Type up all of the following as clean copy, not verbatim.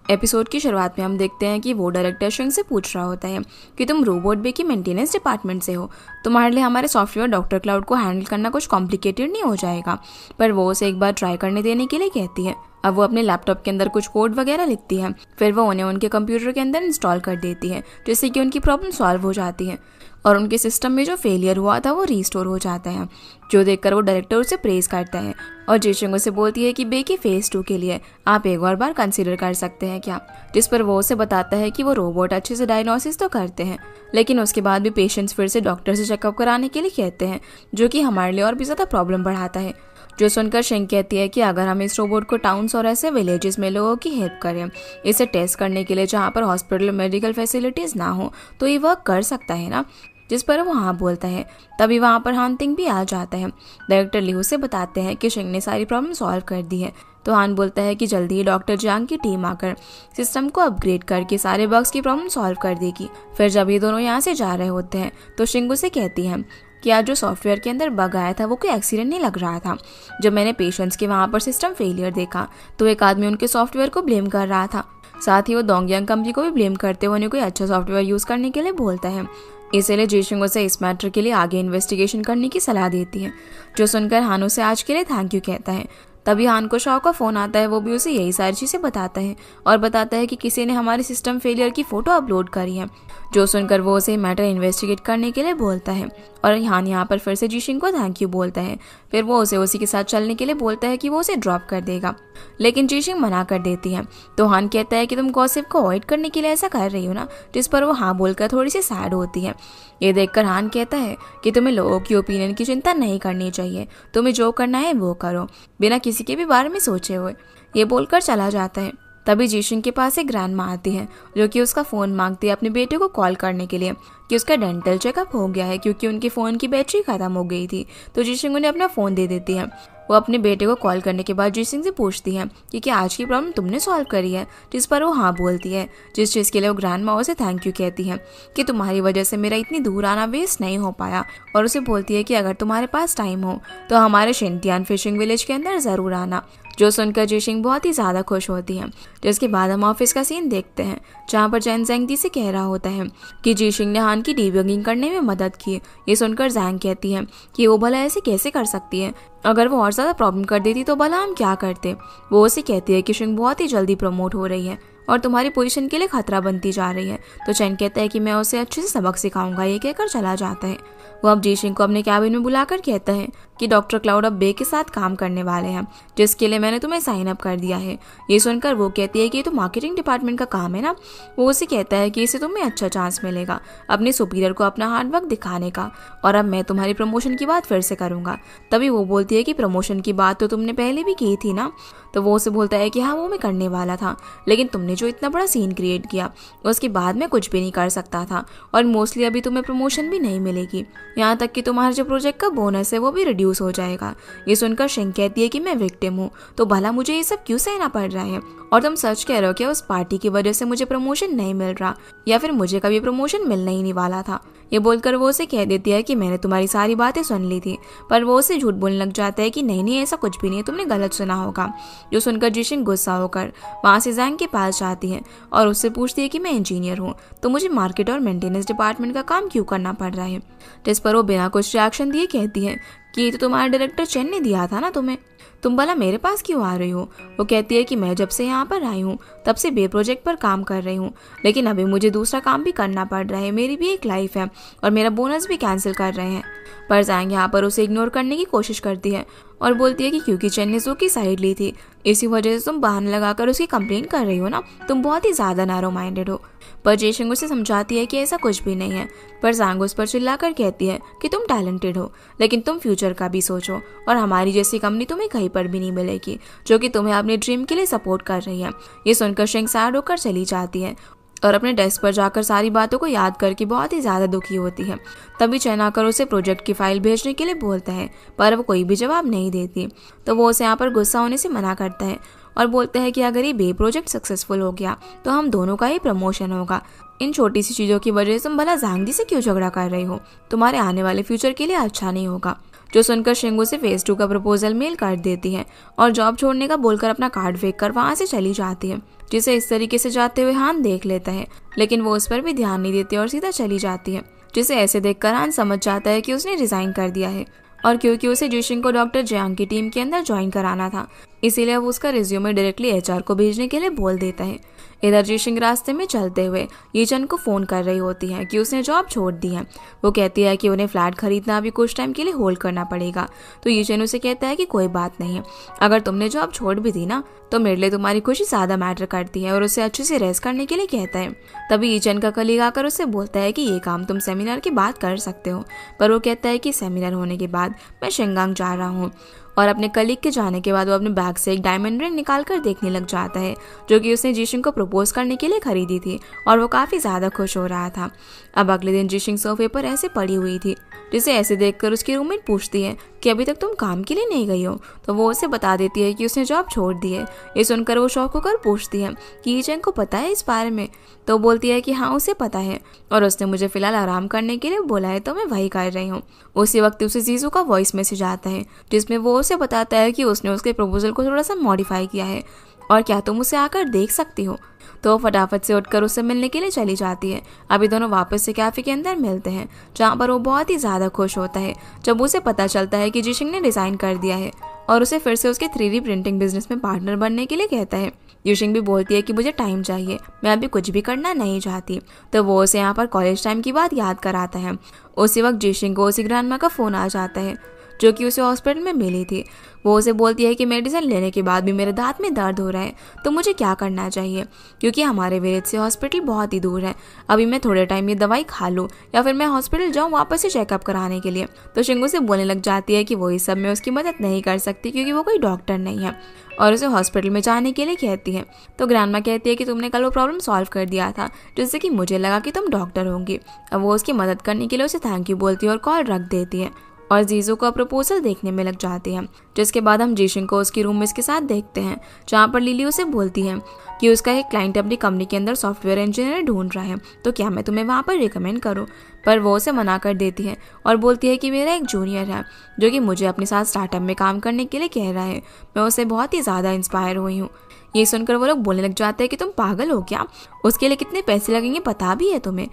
Episode की शुरुआत में हम देखते हैं कि वो डायरेक्टर शिंग से पूछ रहा होता है कि तुम रोबोट बे की मेंटेनेंस डिपार्टमेंट से हो, तुम्हारे लिए हमारे सॉफ्टवेयर डॉक्टर क्लाउड को हैंडल करना कुछ कॉम्प्लिकेटेड नहीं हो जाएगा। पर वो उसे एक बार ट्राई करने देने के लिए कहती है। अब वो अपने लैपटॉप के अंदर कुछ कोड वगैरह लिखती है, फिर वो उन्हें उनके कंप्यूटर के अंदर इंस्टॉल कर देती है, जिससे कि उनकी प्रॉब्लम सॉल्व हो जाती है और उनके सिस्टम में जो फेलियर हुआ था वो रीस्टोर हो जाता है। जो देखकर वो डायरेक्टर उसे प्रेज करता है और जेशिंग उसे बोलती है कि बे की फेज 2 के लिए आप एक और बार कंसीडर कर सकते हैं क्या। जिस पर वो उसे बताता है कि वो रोबोट अच्छे से डायग्नोसिस तो करते हैं, लेकिन उसके बाद भी पेशेंट्स फिर से डॉक्टर से चेकअप कराने के लिए कहते हैं, जो कि हमारे लिए और भी ज़्यादा प्रॉब्लम बढ़ाता है। जो सुनकर शिंग कहती है कि अगर हम इस रोबोट को टाउन्स और ऐसे विलेजेस में लोगों की हेल्प करें इसे टेस्ट करने के लिए जहाँ पर हॉस्पिटल मेडिकल फैसिलिटीज़ ना हो, तो ये वर्क कर सकता है ना। जिस पर वो हाँ बोलता है। तभी वहाँ पर हान तिंग भी आ जाता है। डायरेक्टर ली उसे बताते हैं कि शिंग ने सारी प्रॉब्लम सॉल्व कर दी है। तो हान बोलता है कि जल्दी ही डॉक्टर जांग की टीम आकर सिस्टम को अपग्रेड करके सारे बग्स की प्रॉब्लम सॉल्व कर देगी। फिर जब ये दोनों यहाँ से जा रहे होते हैं तो शिंग उसे कहती है कि आज जो सॉफ्टवेयर के अंदर बग आया था वो कोई एक्सीडेंट नहीं लग रहा था। जब मैंने पेशेंट्स के वहाँ पर सिस्टम फेलियर देखा तो एक आदमी उनके सॉफ्टवेयर को ब्लेम कर रहा था। साथ ही वो डोंगयांग कंपनी को भी ब्लेम करते हुए उन्हें कोई अच्छा सॉफ्टवेयर यूज़ करने के लिए बोलता है। इसलिए जेशिंग उसे इस मैटर के लिए आगे इन्वेस्टिगेशन करने की सलाह देती है। जो सुनकर हान उसे आज के लिए थैंक यू कहता है। तभी हान को शॉ का फ़ोन आता है। वो भी उसे यही सारी चीज़ें बताता है और बताता है कि किसी ने हमारे सिस्टम फेलियर की फ़ोटो अपलोड करी है। जो सुनकर वो उसे मैटर इन्वेस्टिगेट करने के लिए बोलता है और हान यहाँ पर फिर से जीशिंग को थैंक यू बोलता है। फिर वो उसे उसी के साथ चलने के लिए बोलता है कि वो उसे ड्रॉप कर देगा, लेकिन जीशिंग मना कर देती है। तो हान कहता है कि तुम गॉसिप को अवॉइड करने के लिए ऐसा कर रही हो ना। जिस पर वो हाँ बोलकर थोड़ी सी सैड होती है। ये देखकर हान कहता है कि तुम्हें लोगों की ओपिनियन की चिंता नहीं करनी चाहिए, तुम्हें जो करना है वो करो बिना किसी के भी बारे में सोचे हुए। ये बोलकर चला जाता है। तभी जीशिंग के पास एक ग्रैंडमा आती है, जो कि उसका फ़ोन मांगती है अपने बेटे को कॉल करने के लिए कि उसका डेंटल चेकअप हो गया है, क्योंकि उनके फ़ोन की बैटरी ख़त्म हो गई थी। तो जीशिंग उन्हें अपना फ़ोन दे देती है। वो अपने बेटे को कॉल करने के बाद जीशिंग से पूछती है कि क्या आज की प्रॉब्लम तुमने सॉल्व करी है। जिस पर वो हाँ बोलती है, जिस चीज़ के लिए वो ग्रैंडमा उसे थैंक यू कहती है कि तुम्हारी वजह से मेरा इतनी दूर आना वेस्ट नहीं हो पाया। और उसे बोलती है कि अगर तुम्हारे पास टाइम हो तो हमारे शिंटियान फिशिंग विलेज के अंदर ज़रूर आना। जो सुनकर जीशिंग बहुत ही ज़्यादा खुश होती है। जिसके बाद हम ऑफिस का सीन देखते हैं, जहाँ पर जैन जैंग दी से कह रहा होता है कि जीशिंग ने हान की डीबगिंग करने में मदद की। ये सुनकर जैंग कहती है कि वो भला ऐसे कैसे कर सकती है, अगर वो और ज़्यादा प्रॉब्लम कर देती तो भला हम क्या करते। वो उसे कहती है कि शिंग बहुत ही जल्दी प्रमोट हो रही है और तुम्हारी पोजीशन के लिए खतरा बनती जा रही है। तो चैन कहता है कि मैं उसे अच्छे से सबक सिखाऊंगा। ये कहकर चला जाता है। वो अब जीशिंग को अपने कैबिन में बुलाकर कहता है कि डॉक्टर क्लाउड अब बे के साथ काम करने वाले हैं, जिसके लिए मैंने तुम्हें साइन अप कर दिया है। ये सुनकर वो कहती है कि ये तो मार्केटिंग डिपार्टमेंट का काम है ना। वो उसे कहता है कि इससे तुम्हें अच्छा चांस मिलेगा अपने सुपीरियर को अपना हार्डवर्क दिखाने का, और अब मैं तुम्हारी प्रमोशन की बात फिर से करूंगा। तभी वो बोलती है कि प्रमोशन की बात तो तुमने पहले भी की थी ना। तो वो उसे बोलता है कि हाँ वो मैं करने वाला था, लेकिन तुमने जो इतना बड़ा सीन क्रिएट किया उसके बाद मैं कुछ भी नहीं कर सकता था, और मोस्टली अभी तुम्हें प्रमोशन भी नहीं मिलेगी, यहाँ तक कि तुम्हारे जो प्रोजेक्ट का बोनस है वो भी रिड्यूस हो जाएगा। ये सुनकर शिंग कहती है कि मैं विक्टिम हूँ, तो भला मुझे ये सब क्यों सहना पड़ रहा है, और तुम सच कह रहे हो क्या उस पार्टी की वजह से मुझे प्रमोशन नहीं मिल रहा, या फिर मुझे कभी प्रमोशन मिलना ही नहीं वाला था। ये बोलकर वो उसे कह देती है कि मैंने तुम्हारी सारी बातें सुन ली थी, पर वो उसे झूठ बोलने लग जाता है कि नहीं नहीं ऐसा कुछ भी नहीं है, तुमने गलत सुना होगा। जो सुनकर जीशिंग गुस्सा होकर वहाँ से जैंग के पास जाती है और उससे पूछती है कि मैं इंजीनियर हूँ तो मुझे मार्केट और मेंटेनेंस डिपार्टमेंट का काम क्यों करना पड़ रहा है। जिस पर वो बिना कुछ रिएक्शन दिए कहती है कि ये तो तुम्हारा डायरेक्टर चेन ने दिया था ना तुम्हें, तुम भला मेरे पास क्यों आ रही हो। वो कहती है कि मैं जब से यहाँ पर आई हूँ तब से बे प्रोजेक्ट पर काम कर रही हूँ, लेकिन अभी मुझे दूसरा काम भी करना पड़ रहा है, मेरी भी एक लाइफ है और मेरा बोनस भी कैंसिल कर रहे हैं। पर जैंग यहाँ पर उसे इग्नोर करने की कोशिश करती है और बोलती है कि क्योंकि चेन ने जू की साइड ली थी इसी वजह से तुम बहाने लगाकर उसकी कंप्लेन कर रही हो ना, तुम बहुत ही ज़्यादा नैरो माइंडेड हो। पर जेशिंग उसे समझाती है कि ऐसा कुछ भी नहीं है, पर जैंग उस पर चिल्लाकर कहती है कि तुम टैलेंटेड हो लेकिन तुम फ्यूचर का भी सोचो, और हमारी जैसी कंपनी तुम्हें कहीं पर भी नहीं मिलेगी जो कि तुम्हें अपने ड्रीम के लिए सपोर्ट कर रही है। ये सुनकर शिंग सैड होकर चली जाती है और अपने डेस्क पर जाकर सारी बातों को याद करके बहुत ही ज़्यादा दुखी होती है। तभी चैन आकर उसे प्रोजेक्ट की फाइल भेजने के लिए बोलता है, पर वो कोई भी जवाब नहीं देती। तो वो उसे यहाँ पर गुस्सा होने से मना करता है और बोलता है कि अगर ये बे प्रोजेक्ट सक्सेसफुल हो गया तो हम दोनों का ही प्रमोशन होगा। इन छोटी सी चीज़ों की वजह से तुम भला जैंग दी से क्यों झगड़ा कर रही हो, तुम्हारे आने वाले फ्यूचर के लिए अच्छा नहीं होगा। जो सुनकर शिंगू से फेज 2 का प्रपोजल मेल कर देती है और जॉब छोड़ने का बोलकर अपना कार्ड फेंक कर वहाँ से चली जाती है, जिसे इस तरीके से जाते हुए हान देख लेता है, लेकिन वो उस पर भी ध्यान नहीं देती और सीधा चली जाती है, जिसे ऐसे देखकर हान समझ जाता है कि उसने रिजाइन कर दिया है। और क्योंकि उसे जिशिंग को डॉक्टर जियांग की टीम के अंदर ज्वाइन कराना था, इसीलिए वो उसका रिज्यूमे डायरेक्टली एचआर को भेजने के लिए बोल देता है। इधर जिशिंग रास्ते में चलते हुए यीचन को फोन कर रही होती है कि उसने जॉब छोड़ दी है। वो कहती है कि उन्हें फ्लैट खरीदना अभी कुछ टाइम के लिए होल्ड करना पड़ेगा। तो यीचन उसे कहता है कि कोई बात नहीं है, अगर तुमने जॉब छोड़ भी दी ना तो मेरे लिए तुम्हारी खुशी ज्यादा मैटर करती है, और उसे अच्छे से रेस्ट करने के लिए कहता है। तभी यीचन का कलीग आकर उससे बोलता है कि ये काम तुम सेमिनार की बात कर सकते हो, पर वो कहता है कि सेमिनार होने के बाद मैं शिंगांग जा रहा हूँ। और अपने कलीग के जाने के बाद वो अपने बैग से एक डायमंड रिंग निकाल कर देखने लग जाता है, जो कि उसने जिशिंग को प्रपोज करने के लिए खरीदी थी, और वो काफी ज्यादा खुश हो रहा था। अब अगले दिन जिशिंग सोफे पर ऐसे पड़ी हुई थी, जिसे ऐसे देखकर उसकी रूममेट पूछती है कि अभी तक तुम काम के लिए नहीं गई हो। तो वो उसे बता देती है कि उसने जॉब छोड़ दी है। ये सुनकर वो शौक होकर पूछती है कि यीचन को पता है इस बारे में। तो बोलती है कि हाँ उसे पता है, और उसने मुझे फिलहाल आराम करने के लिए बोला है, तो मैं वही कर रही हूँ। उसी वक्त उसे जीजू का वॉइस मैसेज आता है, जिसमें वो उसे बताता है कि उसने उसके प्रपोजल को थोड़ा सा मॉडिफाई किया है, और क्या तुम उसे आकर देख सकती हो। तो वो फटाफट से उठकर उससे मिलने के लिए चली जाती है। अभी दोनों वापस से कैफे के अंदर मिलते हैं, जहाँ पर वो बहुत ही ज्यादा खुश होता है जब उसे पता चलता है कि जिशिंग ने रिजाइन कर दिया है और उसे फिर से उसके 3D प्रिंटिंग बिजनेस में पार्टनर बनने के लिए कहता है। जिशिंग भी बोलती है कि मुझे टाइम चाहिए, मैं अभी कुछ भी करना नहीं चाहती। तो वो उसे यहाँ पर कॉलेज टाइम की बात याद कराता है। उसी वक्त जिशिंग को उसी ग्रैंडमा का फोन आ जाता है, जो कि उसे हॉस्पिटल में मिली थी। वो उसे बोलती है कि मेडिसिन लेने के बाद भी मेरे दांत में दर्द हो रहा है, तो मुझे क्या करना चाहिए, क्योंकि हमारे विलेज से हॉस्पिटल बहुत ही दूर है। अभी मैं थोड़े टाइम ये दवाई खा लूँ या फिर मैं हॉस्पिटल जाऊँ वापस से चेकअप कराने के लिए। तो शिंगू से बोलने लग जाती है कि वो इस सब में उसकी मदद नहीं कर सकती, क्योंकि वो कोई डॉक्टर नहीं है, और उसे हॉस्पिटल में जाने के लिए कहती है। तो ग्रैंडमा कहती है कि तुमने कल वो प्रॉब्लम सॉल्व कर दिया था, जिससे कि मुझे लगा कि तुम डॉक्टर होंगी। अब वो उसकी मदद करने के लिए उसे थैंक यू बोलती है और कॉल रख देती है, और जीजू का प्रपोजल देखने में लग जाती है। जिसके बाद हम जिशिंग को उसकी रूममेट्स के साथ देखते हैं, जहाँ पर लिली उसे बोलती है कि उसका एक क्लाइंट अपनी कंपनी के अंदर सॉफ्टवेयर इंजीनियर ढूंढ रहा है, तो क्या मैं तुम्हें वहाँ पर रिकमेंड करूँ। पर वो उसे मना कर देती है और बोलती है कि मेरा एक जूनियर है जो कि मुझे अपने साथ स्टार्टअप में काम करने के लिए कह रहा है। मैं उससे बहुत ही ज़्यादा इंस्पायर हुई हूँ। ये सुनकर वो लोग बोलने लग जाते हैं कि तुम पागल हो क्या, उसके लिए कितने पैसे लगेंगे पता भी है तुम्हें।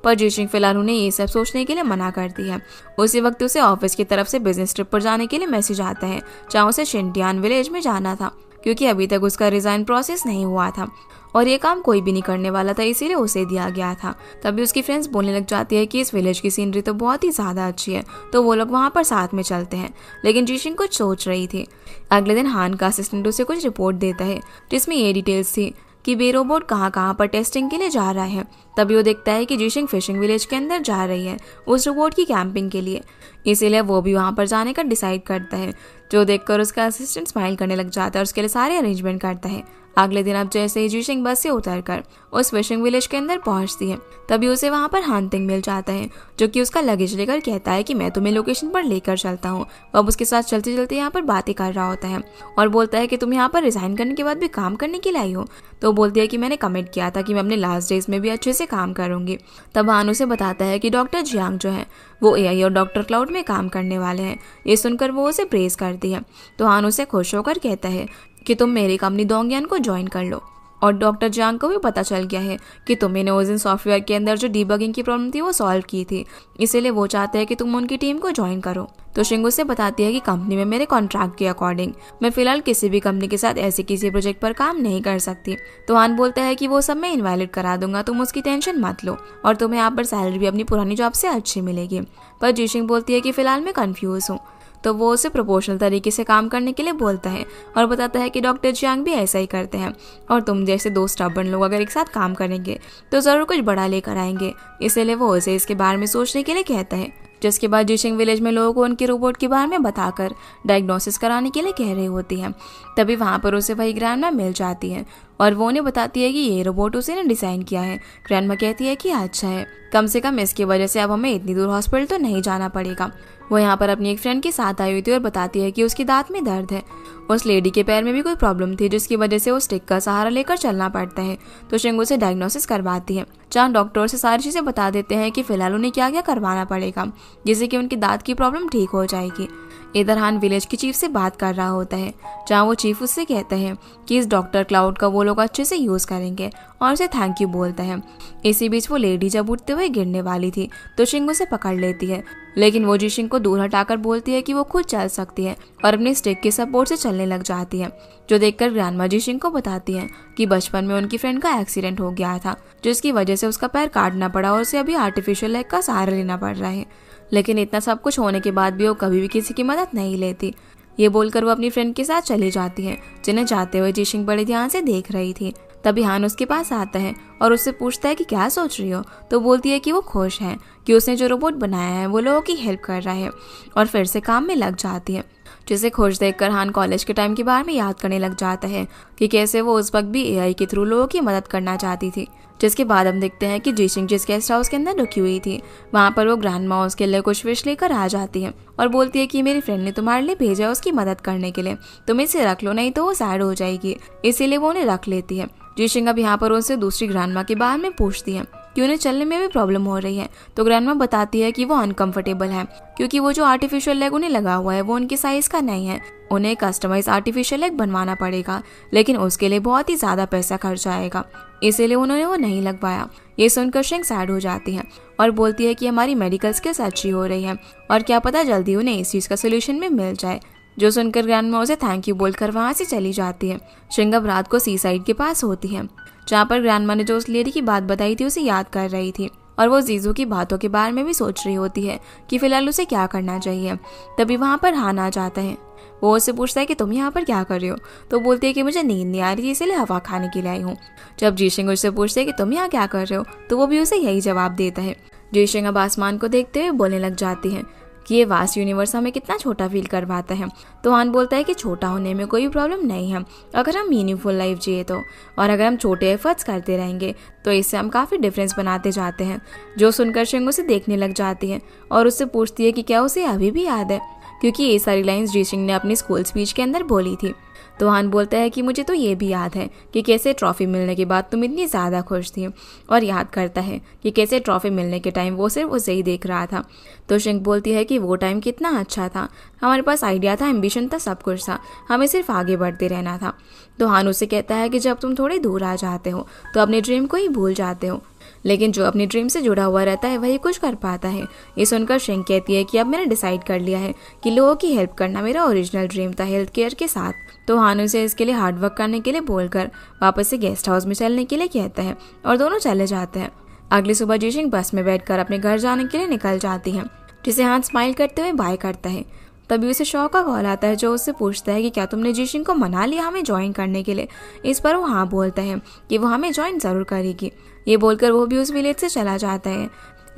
पर जिशिंग फिलहाल उन्हें ये सब सोचने के लिए मना करती है। उसी वक्त उसे ऑफिस की तरफ से बिजनेस ट्रिप पर जाने के लिए मैसेज आता है, जहाँ उसे शिंटियान विलेज में जाना था, क्योंकि अभी तक उसका रिजाइन प्रोसेस नहीं हुआ था और ये काम कोई भी नहीं करने वाला था, इसीलिए उसे दिया गया था। तभी उसकी फ्रेंड्स बोलने लग जाती है कि इस विलेज की सीनरी तो बहुत ही ज़्यादा अच्छी है, तो वो लोग वहाँ पर साथ में चलते हैं। लेकिन जिशिंग कुछ सोच रही थी। अगले दिन हान का असिस्टेंट उसे कुछ रिपोर्ट देता है, जिसमें ये डिटेल्स थी कि वे रोबोट कहाँ पर टेस्टिंग के लिए जा रहा है। तभी वो देखता है कि जिशिंग फिशिंग विलेज के अंदर जा रही है उस रोबोट की कैंपिंग के लिए, इसीलिए वो भी वहाँ पर जाने का डिसाइड करता है, जो देखकर उसका असिस्टेंट स्माइल करने लग जाता है और उसके लिए सारे अरेंजमेंट करता है। अगले दिन अब जैसे ही जिशिंग बस से उतरकर उस फिशिंग विलेज के अंदर पहुंचती है, तभी उसे वहां पर हानतिंग मिल जाता है, जो कि उसका लगेज लेकर कहता है कि मैं तुम्हें लोकेशन पर लेकर चलता हूँ। वो अब उसके साथ चलते चलते यहाँ पर बातें कर रहा होता है और बोलता है कि तुम यहाँ पर रिजाइन करने के बाद भी काम करने के लिए आई हो। तो बोलती है कि मैंने कमिट किया था कि मैं अपने लास्ट डेज में भी अच्छे से काम करूंगी। तब हान उसे बताता है कि डॉक्टर जियांग जो है वो एआई और डॉक्टर क्लाउड में काम करने वाले हैं। ये सुनकर वो उसे प्रेज करती है। तो हान उसे खुश होकर कहता है कि तुम मेरी कंपनी डोंगयान को ज्वाइन कर लो, और डॉक्टर जियांग को भी पता चल गया है कि तुम्हें उस दिन सॉफ्टवेयर के अंदर जो डीबगिंग की प्रॉब्लम थी वो सॉल्व की थी, इसीलिए वो चाहते हैं कि तुम उनकी टीम को ज्वाइन करो। तो शिंगू से बताती है कि कंपनी में मेरे कॉन्ट्रैक्ट के अकॉर्डिंग मैं फिलहाल किसी भी कंपनी के साथ ऐसे किसी प्रोजेक्ट पर काम नहीं कर सकती। तो हान बोलता है कि वो सब मैं इनवैलिड करा दूंगा, तुम उसकी टेंशन मत लो, और तुम्हें यहाँ पर सैलरी भी अपनी पुरानी जॉब से अच्छी मिलेगी। पर जिशिंग बोलती है कि फिलहाल मैं कंफ्यूज हूँ। तो वो उसे प्रोपोर्शनल तरीके से काम करने के लिए बोलता है और बताता है कि डॉक्टर जियांग भी ऐसा ही करते हैं, और तुम जैसे दो स्टबर्न लोग अगर एक साथ काम करेंगे तो ज़रूर कुछ बड़ा लेकर आएंगे, इसीलिए वो उसे इसके बारे में सोचने के लिए कहता है। जिसके बाद जिशिंग विलेज में लोगों को उनके रोबोट के बारे में बताकर डायग्नोसिस कराने के लिए कह रही होती है। तभी वहाँ पर उसे वही ग्रैंडमा मिल जाती है। और वो उन्हें बताती है कि ये रोबोट उसी ने डिज़ाइन किया है। ग्रैंडमा कहती है कि अच्छा है, कम से कम इसकी वजह से अब हमें इतनी दूर हॉस्पिटल तो नहीं जाना पड़ेगा। वो यहाँ पर अपनी एक फ्रेंड के साथ आई हुई थी और बताती है कि उसकी दांत में दर्द है। उस लेडी के पैर में भी कोई प्रॉब्लम थी जिसकी वजह से वो स्टिक का सहारा लेकर चलना पड़ता है। तो शिंग उसे डायग्नोसिस करवाती है, जहाँ डॉक्टर से सारी चीज़ें बता देते हैं कि फिलहाल उन्हें क्या क्या करवाना पड़ेगा जिससे कि उनकी दांत की प्रॉब्लम ठीक हो जाएगी। इधर हान विलेज की चीफ से बात कर रहा होता है, जहाँ वो चीफ उससे कहता है कि इस डॉक्टर क्लाउड का वो लोग अच्छे से यूज़ करेंगे और उसे थैंक यू बोलता है। इसी बीच वो लेडी जब उठते हुए गिरने वाली थी तो शिंग उसे पकड़ लेती है, लेकिन वो जिशिंग को दूर हटाकर बोलती है कि वो खुद चल सकती है और अपने स्टिक के सपोर्ट से चलने लग जाती है। जो देखकर ग्रैंडमा जिशिंग को बताती है कि बचपन में उनकी फ्रेंड का एक्सीडेंट हो गया था जिसकी वजह से उसका पैर काटना पड़ा और उसे अभी आर्टिफिशियल लेग का सहारा लेना पड़ रहा है। लेकिन इतना सब कुछ होने के बाद भी वो कभी भी किसी की मदद नहीं लेती। ये बोलकर वो अपनी फ्रेंड के साथ चली जाती है, जिन्हें जाते हुए जिशिंग बड़े ध्यान से देख रही थी। तभी हान उसके पास आता है और उससे पूछता है कि क्या सोच रही हो। तो बोलती है कि वो खुश है कि उसने जो रोबोट बनाया है वो लोगों की हेल्प कर रहा है और फिर से काम में लग जाती है। जिसे खुश देखकर हान कॉलेज के टाइम के बारे में याद करने लग जाता है कि कैसे वो उस वक्त भी एआई के थ्रू लोगों की मदद करना चाहती थी। जिसके बाद हम देखते हैं कि जिशिंग जिस गेस्ट हाउस के अंदर रुकी हुई थी वहाँ पर वो ग्रैंडमा उसके लिए कुछ विश लेकर आ जाती है और बोलती है कि मेरी फ्रेंड ने तुम्हारे लिए भेजा है उसकी मदद करने के लिए, तुम इसे रख लो नहीं तो वो सैड हो जाएगी, इसीलिए वो उन्हें रख लेती है। जिशिंग अब यहाँ पर उनसे दूसरी ग्रैंडमा के बारे में पूछती है कि उन्हें चलने में भी प्रॉब्लम हो रही है। तो ग्रैंडमा बताती है कि वो अनकंफर्टेबल है क्योंकि वो जो आर्टिफिशियल लेग उन्हें लगा हुआ है वो उनके साइज का नहीं है। उन्हें कस्टमाइज आर्टिफिशियल लेग बनवाना पड़ेगा, लेकिन उसके लिए बहुत ही ज्यादा पैसा खर्च आएगा, इसीलिए उन्होंने वो नहीं लगवाया। ये सुनकर शिंग सैड हो जाती है और बोलती है कि हमारी मेडिकल स्किल्स अच्छी हो रही है और क्या पता जल्दी उन्हें इस चीज का सोल्यूशन भी मिल जाए। जो सुनकर ग्रैंडमा उसे थैंक यू बोलकर वहां से चली जाती है। शिंग अब रात को सी साइड के पास होती है, जहाँ पर ग्रैंडमा ने जो उस लेडी की बात बताई थी उसे याद कर रही थी और वो जीजू की बातों के बारे में भी सोच रही होती है कि फिलहाल उसे क्या करना चाहिए। तभी वहाँ पर हान आ जाता है। वो उससे पूछता है कि तुम यहाँ पर क्या कर रही हो। तो बोलती है कि मुझे नींद नहीं आ रही थी इसलिए हवा खाने के लिए आई हूँ। जब जिशिंग उससे पूछते है कि तुम यहाँ क्या कर रहे हो तो वो भी उसे यही जवाब देता है। जिशिंग अब आसमान को देखते हुए बोलने लग जाती है कि ये वास्ट यूनिवर्स हमें कितना छोटा फील करवाता है। तो हान बोलता है कि छोटा होने में कोई प्रॉब्लम नहीं है अगर हम मीनिंगफुल लाइफ जिए तो, और अगर हम छोटे एफर्ट्स करते रहेंगे तो इससे हम काफ़ी डिफरेंस बनाते जाते हैं। जो सुनकर शिंग उसे देखने लग जाती है और उससे पूछती है कि क्या उसे अभी भी याद है, क्योंकि ये सारी लाइन्स जिशिंग ने अपनी स्कूल स्पीच के अंदर बोली थी। तो हान बोलता है कि मुझे तो ये भी याद है कि कैसे ट्रॉफी मिलने के बाद तुम इतनी ज़्यादा खुश थी, और याद करता है कि कैसे ट्रॉफी मिलने के टाइम वो सिर्फ उसे ही देख रहा था। तो शिंग बोलती है कि वो टाइम कितना अच्छा था, हमारे पास आइडिया था, एम्बिशन था, सब कुछ था, हमें सिर्फ आगे बढ़ते रहना था। तो हान उससे कहता है कि जब तुम थोड़े दूर आ जाते हो तो अपने ड्रीम को ही भूल जाते हो, लेकिन जो अपनी ड्रीम से जुड़ा हुआ रहता है वही कुछ कर पाता है। ये सुनकर शिंग कहती है कि अब मैंने डिसाइड कर लिया है कि लोगों की हेल्प करना मेरा ओरिजिनल ड्रीम था हेल्थ केयर के साथ। तो हान उसे इसके लिए हार्ड वर्क करने के लिए बोलकर वापस से गेस्ट हाउस में चलने के लिए कहता है और दोनों चले जाते हैं। अगली सुबह जिशिंग बस में बैठकर अपने घर जाने के लिए निकल जाती है, जिसे हान स्माइल करते हुए बाय करता है। तभी उसे शॉ का कॉल आता है जो उससे पूछता है कि क्या तुमने जिशिंग को मना लिया हमें ज्वाइन करने के लिए। इस पर वो हाँ बोलता है कि वो हमें ज्वाइन ज़रूर करेगी। ये बोलकर वो भी उस विलेज से चला जाता है,